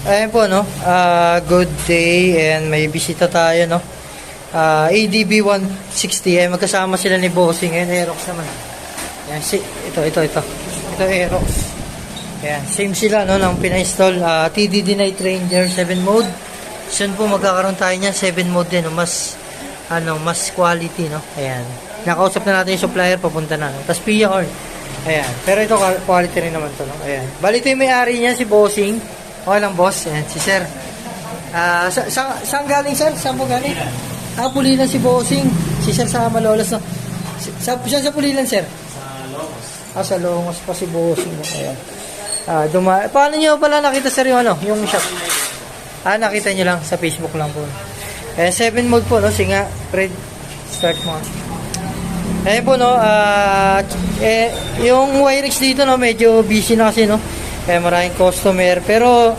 Ayan po, no? Good day and may bisita tayo, no? ADB 160. Ayan, magkasama sila ni Bossing. Ayan, Aerox naman. Ayan, ito. Ito, Aerox. Ayan, same sila, no? Nang pina-install. TDD Night Ranger 7 mode. Soon po magkakaroon tayo niyan. 7 mode din, no? Mas quality, no? Ayan. Nakausap na natin yung supplier, papunta na, no? Tapos Pia Horn. Ayan. Pero ito, quality rin naman to, no? Ayan. Bali ito yung may-ari niya, si Bossing. Okay lang, boss. Ayan, si sir. Saan galing, sir? Saan po galing? Pulilan si Bossing. Si sir sa Malolos, no? Sa Pulilan, sir? Sa Longos. Sa Longos pa si Bossing, no? Ayan. Paano nyo pala nakita, sir, yung yung shop? Nakita nyo lang. Sa Facebook lang po. Ayan, 7 mode po, no? Singa. Fred, start mo. Ayan po, no? Yung Wirex dito, no? Medyo busy na kasi, no? Kaya maraming customer. Pero